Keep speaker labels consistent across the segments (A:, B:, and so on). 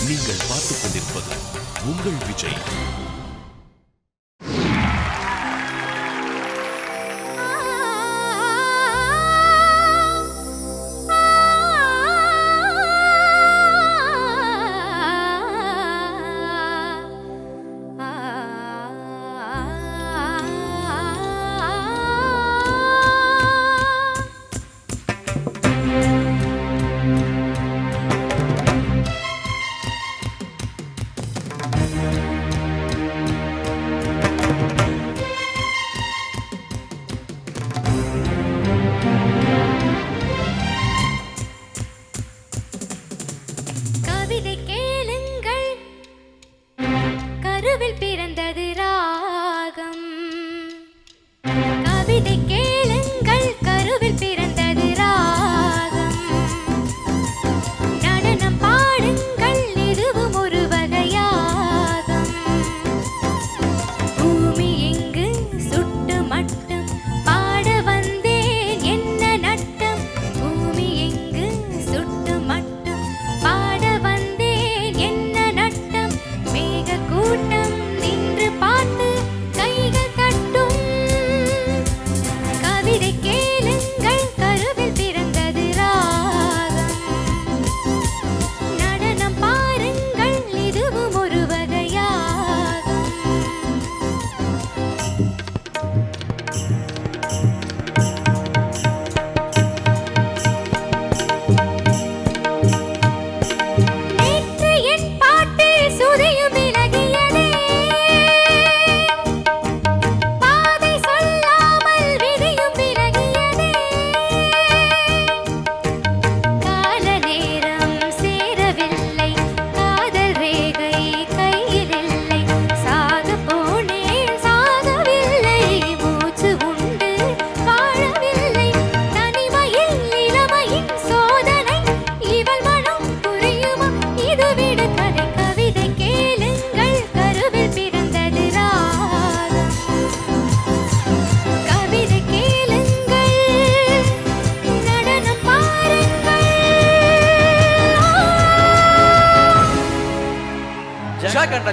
A: நீங்கள் பார்த்துக் கொண்டிருப்பது உங்கள் Vijay.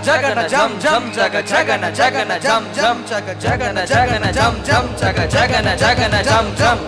B: Jagana jam jam jaga jagana jagana jam jam jaga jagana jagana jam jam jaga jagana jagana jam jam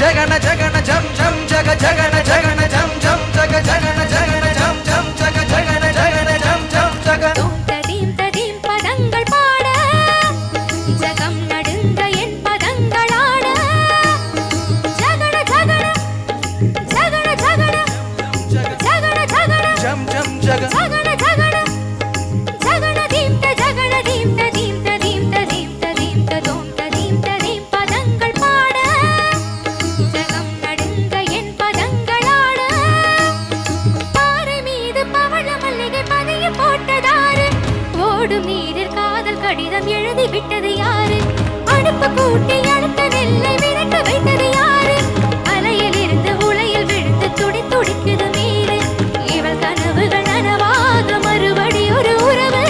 B: Jagana jagana jam jam jaga jagana jagana jam jam jaga jagana jagana jam jam jaga jagana jagana jam jam jaga
C: தடீம் தடீம் பதங்கள் பாட ஜகம் நடுங்க என் பதங்கள் ஆட ஜகட ஜகட ஜகட ஜகட ஜகட ஜகட
B: jam jam jaga
C: ஜகட ஜகட ஜகட தீம் த ஜகட தீம் த தீம் த தீம் த தீம் த தீம் த தோம் த தீம் த தீம் பதங்கள் பாட ஜகம் நடுங்க என் பதங்கள் ஆட பாறை மீது பவள மல்லிகை பதிய போட்டதாரு ஓடும் நீரில் காதல் கடிதம் எழுதி விட்டது யாரு அடுப்பு கூட்டி அடுத்த நெல்லை விரட்ட வைத்தது யாரு அலையில் இருந்து உலையில் விழுந்து துடி துடிக்குது நீரு இவள் கனவுகள் நனவாக மறுபடி ஒரு உறவு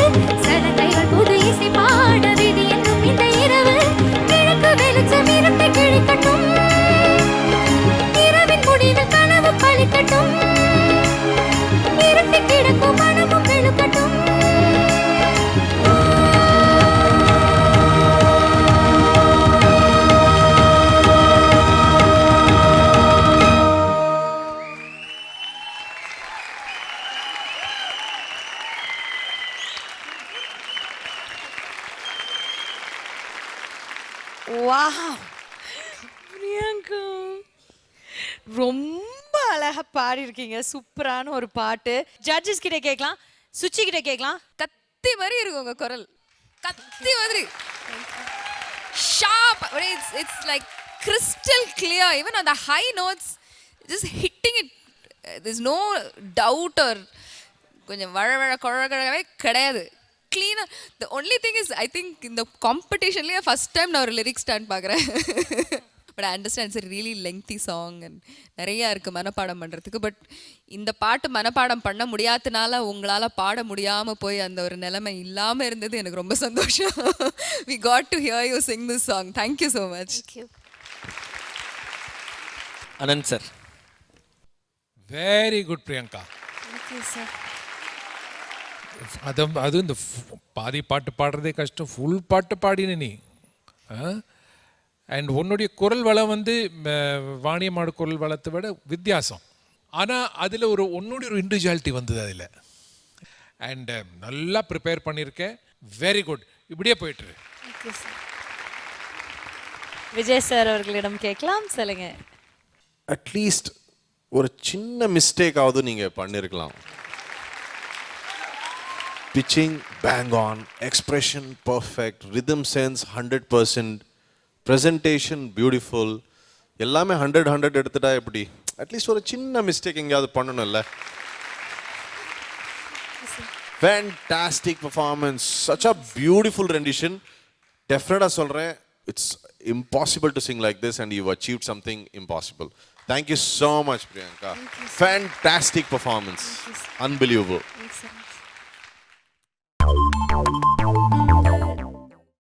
C: சலங்கைகள் புது இசை பாட விதி என்னும் இந்த இரவு கிழக்கு வெளிச்சம் இருட்டை கிழிக்கட்டும் இரவின் முடிவில் கனவு பழிக்கட்டும் இருட்டி கிடக்கும் மனமும் வெளுக்கட்டும்
D: வாவ் பிரியங்கா ரொம்ப அழகா பாடி இருக்கீங்க. சூப்பரான ஒரு பாட்டு. ஜட்ஜஸ் கிட்ட கேட்கலாம், சுச்சி கிட்ட கேட்கலாம்.
E: கத்தி மாதிரி இருக்கும் உங்க குரல், கத்தி மாதிரி sharp. It's like crystal clear. Even on the high notes just hitting it, there's no doubt or கொஞ்சம் வழவழ குழகழவே கிடையாது. cleaner. The only thing is I think in the competitionலயே first time நான் ஒரு லிரிக் ஸ்டாண்ட் பார்க்குறேன். But I understand it's really lengthy song and நிறையா இருக்குது மனப்பாடம் பண்ணுறதுக்கு. But இந்த பாட்டு மனப்பாடம் பண்ண முடியாதனால உங்களால் பாட முடியாமல் போய் அந்த ஒரு நிலைமை இல்லாமல் இருந்தது எனக்கு ரொம்ப சந்தோஷம். We got to hear you sing this song. Thank you so much.
B: Anand sir.
F: Very good Priyanka. அது இந்த பாதி பாட்டு பாடுறதே கஷ்டம், ஃபுல் பாட்டு பாடின நீ. அண்ட் உன்னுடைய குரல் வளம் வந்து வாணியம்மாடு குரல் வளத்தை விட வித்தியாசம். ஆனால் அதில் உன்னுடைய ஒரு இண்டிவிஜுவாலிட்டி வந்தது அதில். அண்ட் நல்லா ப்ரிப்பேர் பண்ணியிருக்கேன். Very good. இப்படியே போயிட்டுரு.
D: விஜய் சார் அவர்களிடம் கேட்கலாம். சொல்லுங்க.
G: அட்லீஸ்ட் ஒரு சின்ன மிஸ்டேக் ஆவது நீங்கள் பண்ணியிருக்கலாம். Pitching bang on, expression perfect, rhythm sense 100%, presentation beautiful, எல்லாமே 100 எடுத்துட்டா எப்படி? அட்லீஸ்ட் ஒரு சின்ன மிஸ்டேக் எங்கேயாவது பண்ணணும்ல. Fantastic performance, such a beautiful rendition. டெஃபினட்டாக சொல்கிறேன், it's impossible to sing like this and you've achieved something impossible. Thank you so much, Priyanka. Fantastic performance. Unbelievable.